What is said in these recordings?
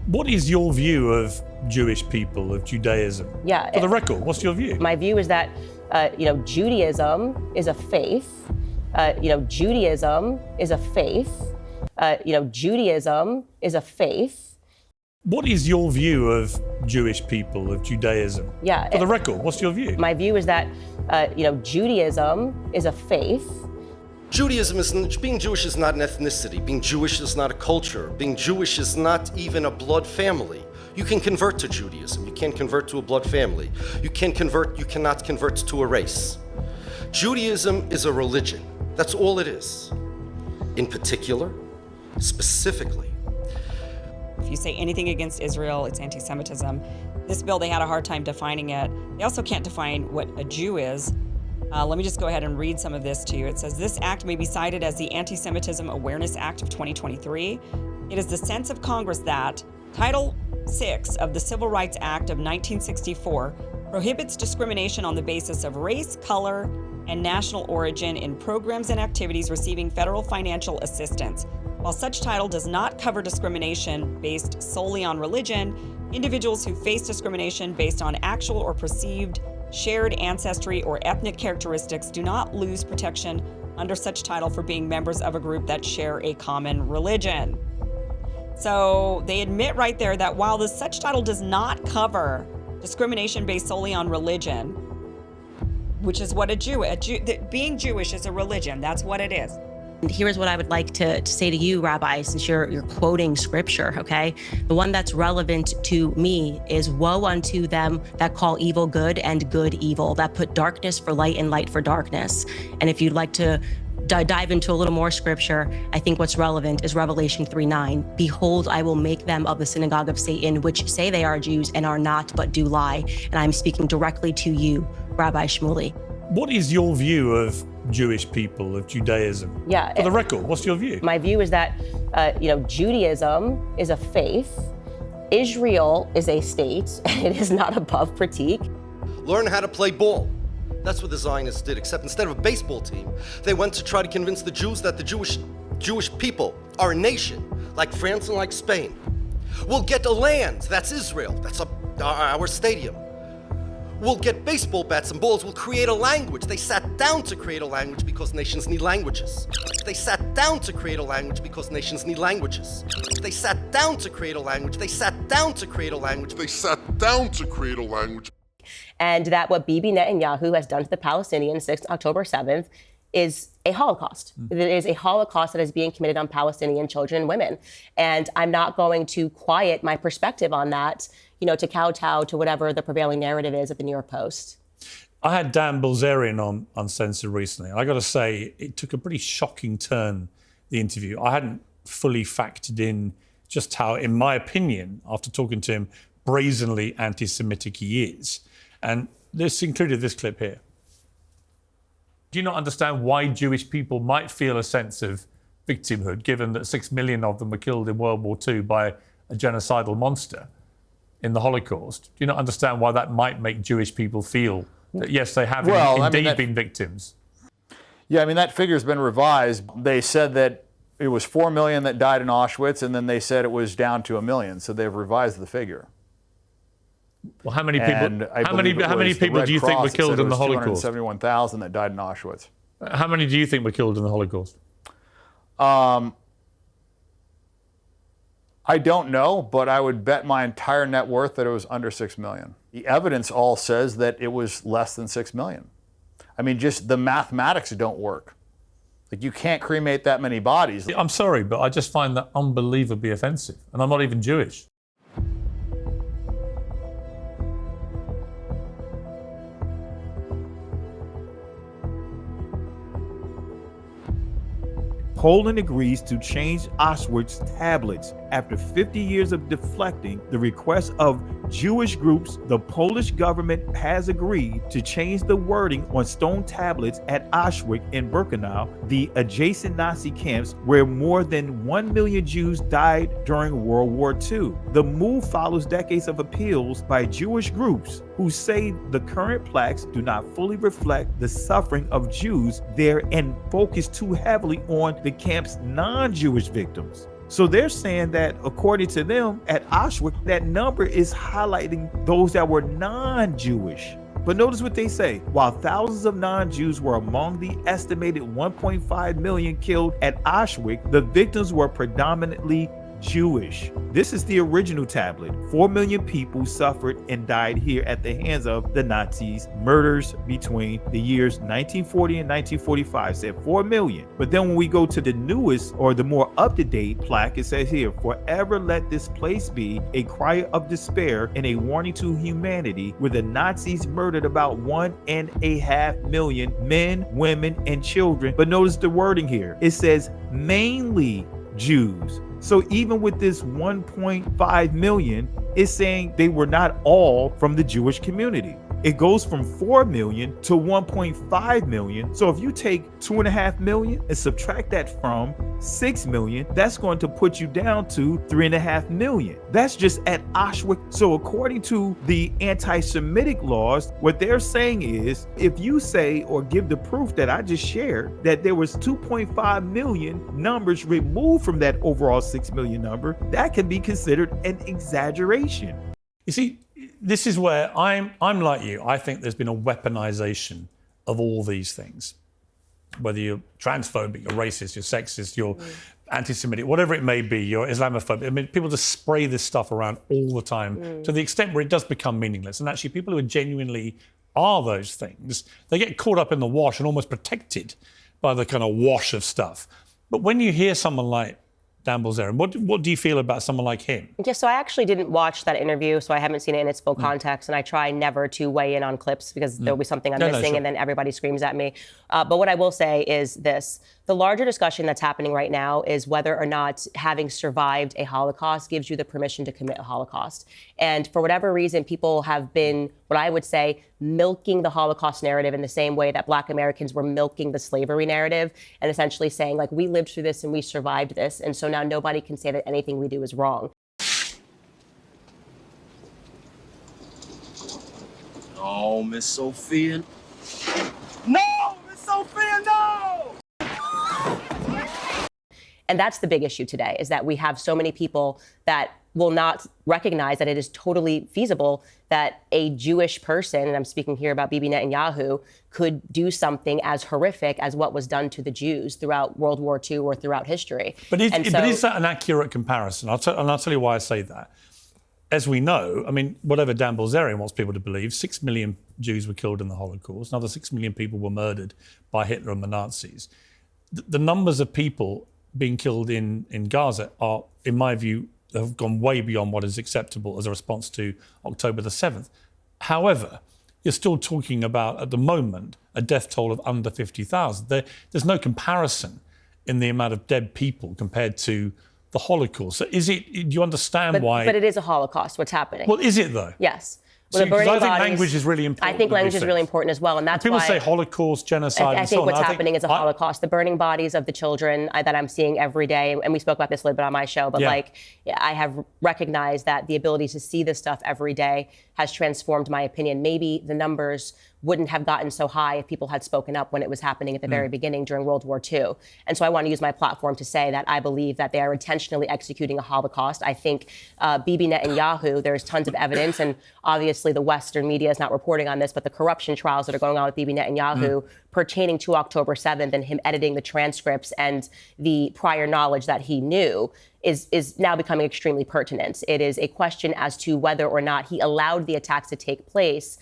What is your view of Jewish people, of Judaism? Yeah. For the record, what's your view? My view is that, Judaism is a faith. Judaism is a faith. Judaism is a faith. What is your view of Jewish people, of Judaism? Yeah. For the record, what's your view? My view is that, Judaism is a faith. Judaism is, being Jewish is not an ethnicity. Being Jewish is not a culture. Being Jewish is not even a blood family. You can convert to Judaism. You can't convert to a blood family. You cannot convert to a race. Judaism is a religion. That's all it is. In particular, specifically. If you say anything against Israel, it's anti-Semitism. This bill, they had a hard time defining it. They also can't define what a Jew is. Let me just go ahead and read some of this to you. It says, this act may be cited as the Anti-Semitism Awareness Act of 2023. It is the sense of Congress that Title VI of the Civil Rights Act of 1964 prohibits discrimination on the basis of race, color, and national origin in programs and activities receiving federal financial assistance. While such title does not cover discrimination based solely on religion, individuals who face discrimination based on actual or perceived shared ancestry or ethnic characteristics do not lose protection under such title for being members of a group that share a common religion. So they admit right there that while the such title does not cover discrimination based solely on religion, which is what being Jewish is a religion, that's what it is. Here's what I would like to say to you, Rabbi, since you're quoting scripture, okay? The one that's relevant to me is woe unto them that call evil good and good evil, that put darkness for light and light for darkness. And if you'd like to dive into a little more scripture, I think what's relevant is Revelation 3:9. Behold, I will make them of the synagogue of Satan, which say they are Jews and are not, but do lie. And I'm speaking directly to you, Rabbi Shmuley. What is your view of Jewish people, of Judaism? Yeah. For the record, what's your view? My view is that, Judaism is a faith. Israel is a state, and it is not above critique. Learn how to play ball. That's what the Zionists did, except instead of a baseball team, they went to try to convince the Jews that the Jewish people are a nation, like France and like Spain. We'll get a land, that's Israel, that's our stadium. We'll get baseball bats and balls, we'll create a language. They sat down to create a language because nations need languages. They sat down to create a language because nations need languages. They sat down to create a language. They sat down to create a language. They sat down to create a language. And that what Bibi Netanyahu has done to the Palestinians since October 7th is a Holocaust. It is a Holocaust that is being committed on Palestinian children and women. And I'm not going to quiet my perspective on that, to kowtow to whatever the prevailing narrative is at the New York Post. I had Dan Bilzerian on Uncensored recently. I got to say, it took a pretty shocking turn, the interview. I hadn't fully factored in just how, in my opinion, after talking to him, brazenly anti-Semitic he is. And this included this clip here. Do you not understand why Jewish people might feel a sense of victimhood, given that 6 million of them were killed in World War II by a genocidal monster in the Holocaust? Do you not understand why that might make Jewish people feel that, yes, they have indeed been victims? Yeah, that figure's been revised. They said that it was 4 million that died in Auschwitz, and then they said it was down to 1 million, so they've revised the figure. Well, how many people do you think were killed in the Holocaust? 271,000 that died in Auschwitz. How many do you think were killed in the Holocaust? I don't know, but I would bet my entire net worth that it was under 6 million. The evidence all says that it was less than 6 million. Just the mathematics don't work. You can't cremate that many bodies. I'm sorry, but I just find that unbelievably offensive. And I'm not even Jewish. Poland agrees to change Auschwitz tablets. After 50 years of deflecting the request of Jewish groups, the Polish government has agreed to change the wording on stone tablets at Auschwitz and Birkenau, the adjacent Nazi camps where more than 1 million Jews died during World War II. The move follows decades of appeals by Jewish groups who say the current plaques do not fully reflect the suffering of Jews there and focus too heavily on the camp's non-Jewish victims. So they're saying that according to them at Auschwitz, that number is highlighting those that were non-Jewish. But notice what they say. While thousands of non-Jews were among the estimated 1.5 million killed at Auschwitz, the victims were predominantly Jewish. This is the original tablet. 4 million people suffered and died here at the hands of the Nazis. Murders between the years 1940 and 1945 said 4 million. But then when we go to the newest or the more up-to-date plaque, it says here, forever let this place be a cry of despair and a warning to humanity, where the Nazis murdered about 1.5 million men, women, and children. But notice the wording here. It says mainly Jews. So even with this 1.5 million, it's saying they were not all from the Jewish community. It goes from 4 million to 1.5 million. So if you take 2.5 million and subtract that from 6 million, that's going to put you down to 3.5 million. That's just at Auschwitz. So according to the anti-Semitic laws, what they're saying is, if you say or give the proof that I just shared, that there was 2.5 million numbers removed from that overall 6 million number, that can be considered an exaggeration. You see, this is where I'm like you. I think there's been a weaponization of all these things. Whether you're transphobic, you're racist, you're sexist, you're anti-Semitic, whatever it may be, you're Islamophobic. I mean, people just spray this stuff around all the time to the extent where it does become meaningless. And actually, people who genuinely are those things, they get caught up in the wash and almost protected by the kind of wash of stuff. But when you hear someone like Dan Bilzerian, what do you feel about someone like him? Yeah, so I actually didn't watch that interview, so I haven't seen it in its full context, and I try never to weigh in on clips because there'll be something I'm missing, sure. and then everybody screams at me. But what I will say is this. The larger discussion that's happening right now is whether or not having survived a Holocaust gives you the permission to commit a Holocaust. And for whatever reason, people have been, what I would say, milking the Holocaust narrative in the same way that Black Americans were milking the slavery narrative, and essentially saying, like, we lived through this and we survived this, and so now nobody can say that anything we do is wrong. No, Miss Sophia. No, Miss Sophia, no! And that's the big issue today, is that we have so many people that will not recognize that it is totally feasible that a Jewish person, and I'm speaking here about Bibi Netanyahu, could do something as horrific as what was done to the Jews throughout World War II or throughout history. But is that an accurate comparison? I'll tell you why I say that. As we know, I mean, whatever Dan Bilzerian wants people to believe, 6 million Jews were killed in the Holocaust. Another 6 million people were murdered by Hitler and the Nazis. The numbers of people being killed in Gaza are, in my view, have gone way beyond what is acceptable as a response to October the 7th. However, you're still talking about, at the moment, a death toll of under 50,000. There's no comparison in the amount of dead people compared to the Holocaust. So do you understand why? But it is a Holocaust, what's happening. Well, is it though? Yes. I think language is really important. I think language is really important as well, and that's people why say Holocaust, genocide. I think what's happening is a Holocaust. The burning bodies of the children that I'm seeing every day, and we spoke about this a little bit on my show, but I have recognized that the ability to see this stuff every day has transformed my opinion. Maybe the numbers wouldn't have gotten so high if people had spoken up when it was happening at the very beginning during World War II. And so I want to use my platform to say that I believe that they are intentionally executing a Holocaust. I think Bibi Netanyahu, there's tons of evidence, and obviously the Western media is not reporting on this, but the corruption trials that are going on with Bibi Netanyahu pertaining to October 7th and him editing the transcripts and the prior knowledge that he knew is now becoming extremely pertinent. It is a question as to whether or not he allowed the attacks to take place,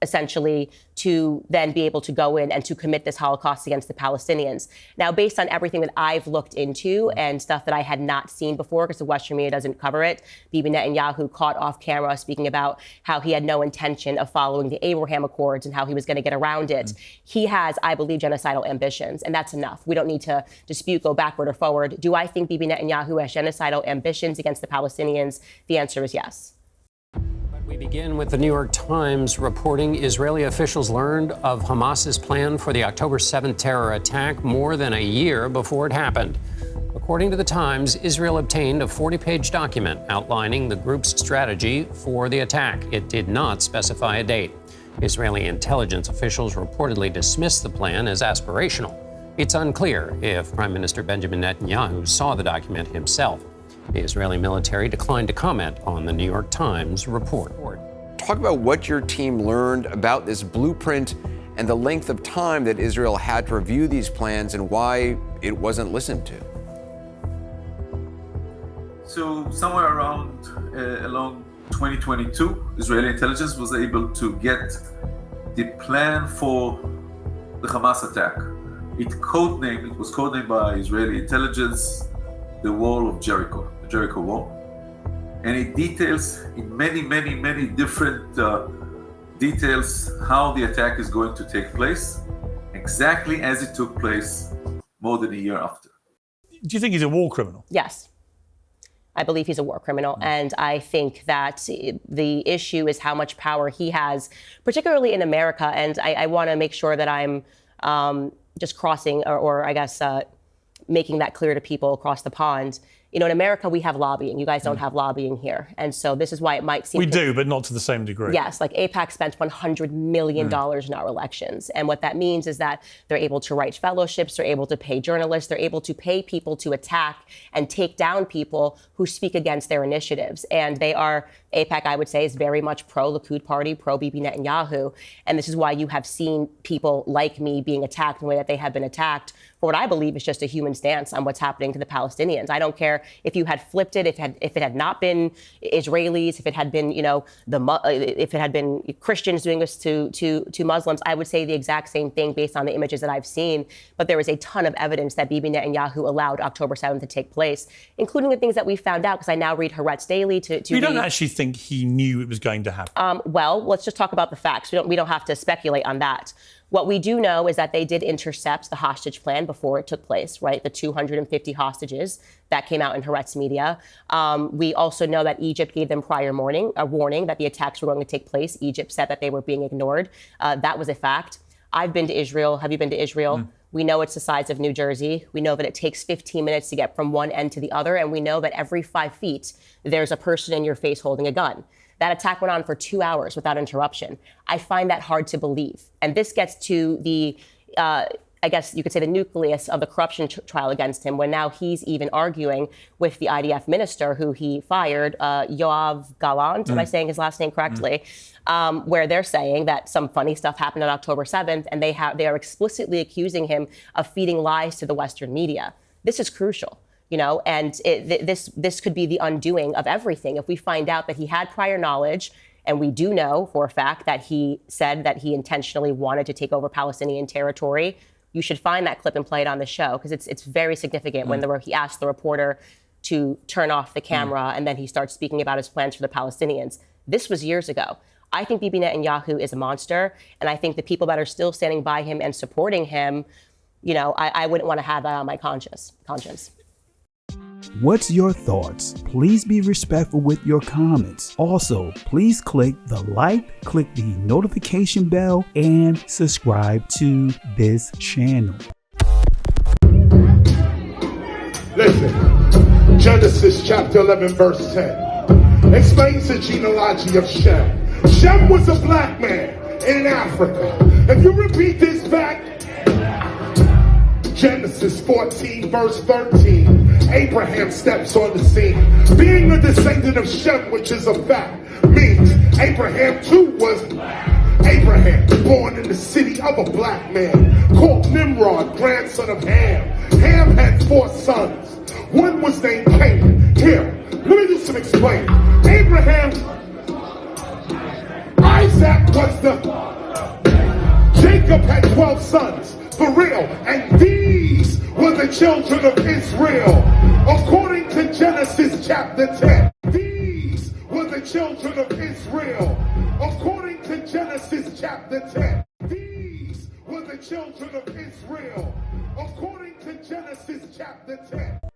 essentially to then be able to go in and to commit this Holocaust against the Palestinians. Now, based on everything that I've looked into and stuff that I had not seen before, because the Western media doesn't cover it, Bibi Netanyahu caught off camera speaking about how he had no intention of following the Abraham Accords and how he was going to get around it. He has, I believe, genocidal ambitions, and that's enough. We don't need to dispute, go backward or forward. Do I think Bibi Netanyahu has genocidal ambitions against the Palestinians? The answer is yes. We begin with the New York Times reporting Israeli officials learned of Hamas's plan for the October 7th terror attack more than a year before it happened. According to the Times, Israel obtained a 40-page document outlining the group's strategy for the attack. It did not specify a date. Israeli intelligence officials reportedly dismissed the plan as aspirational. It's unclear if Prime Minister Benjamin Netanyahu saw the document himself. The Israeli military declined to comment on the New York Times report. Talk about what your team learned about this blueprint and the length of time that Israel had to review these plans and why it wasn't listened to. So somewhere around along 2022, Israeli intelligence was able to get the plan for the Hamas attack. It was codenamed by Israeli intelligence the Wall of Jericho, the Jericho Wall. And it details in many different details how the attack is going to take place, exactly as it took place more than a year after. Do you think he's a war criminal? Yes. I believe he's a war criminal. And I think that the issue is how much power he has, particularly in America. And I want to make sure that I'm just crossing or I guess making that clear to people across the pond. You know, in America, we have lobbying. You guys don't have lobbying here. And so this is why it might seem... We do, but not to the same degree. Yes, like AIPAC spent $100 million in our elections. And what that means is that they're able to write fellowships, they're able to pay journalists, they're able to pay people to attack and take down people who speak against their initiatives. And they are, AIPAC, I would say, is very much pro-Likud party, pro-Bibi Netanyahu. And this is why you have seen people like me being attacked in the way that they have been attacked for what I believe is just a human stance on what's happening to the Palestinians. I don't care if you had flipped it, if it had not been Israelis, if it had been, you know, if it had been Christians doing this to Muslims, I would say the exact same thing based on the images that I've seen. But there is a ton of evidence that Bibi Netanyahu allowed October 7th to take place, including the things that we found out, because I now read Haaretz daily You don't actually think he knew it was going to happen? Well, let's just talk about the facts. We don't have to speculate on that. What we do know is that they did intercept the hostage plan before it took place, right? The 250 hostages that came out in Haaretz media. We also know that Egypt gave them prior a warning that the attacks were going to take place. Egypt said that they were being ignored. That was a fact. I've been to Israel. Have you been to Israel? We know it's the size of New Jersey. We know that it takes 15 minutes to get from one end to the other. And we know that every 5 feet, there's a person in your face holding a gun. That attack went on for 2 hours without interruption. I find that hard to believe. And this gets to the, I guess you could say, the nucleus of the corruption trial against him, when now he's even arguing with the IDF minister who he fired, Yoav Gallant, am I saying his last name correctly? Where they're saying that some funny stuff happened on October 7th, and they are explicitly accusing him of feeding lies to the Western media. This is crucial. You know, and this could be the undoing of everything. If we find out that he had prior knowledge, and we do know for a fact that he said that he intentionally wanted to take over Palestinian territory, you should find that clip and play it on the show, because it's very significant when he asked the reporter to turn off the camera and then he starts speaking about his plans for the Palestinians. This was years ago. I think Bibi Netanyahu is a monster, and I think the people that are still standing by him and supporting him, you know, I wouldn't want to have that on my conscience. What's your thoughts? Please be respectful with your comments. Also, please click the like, click the notification bell, and subscribe to this channel. Listen, Genesis chapter 11 verse 10 explains the genealogy of Shem. Shem was a black man in Africa. If you repeat this back, Genesis 14 verse 13, Abraham steps on the scene. Being a descendant of Shem, which is a fact, means Abraham too was Abraham, born in the city of a black man called Nimrod, grandson of Ham. Ham had 4 sons. One was named Canaan. Here, let me do some explaining. Abraham, Isaac was Jacob had 12 sons. For real, and these were the children of Israel, according to Genesis chapter 10. These were the children of Israel, according to Genesis chapter 10. These were the children of Israel, according to Genesis chapter 10.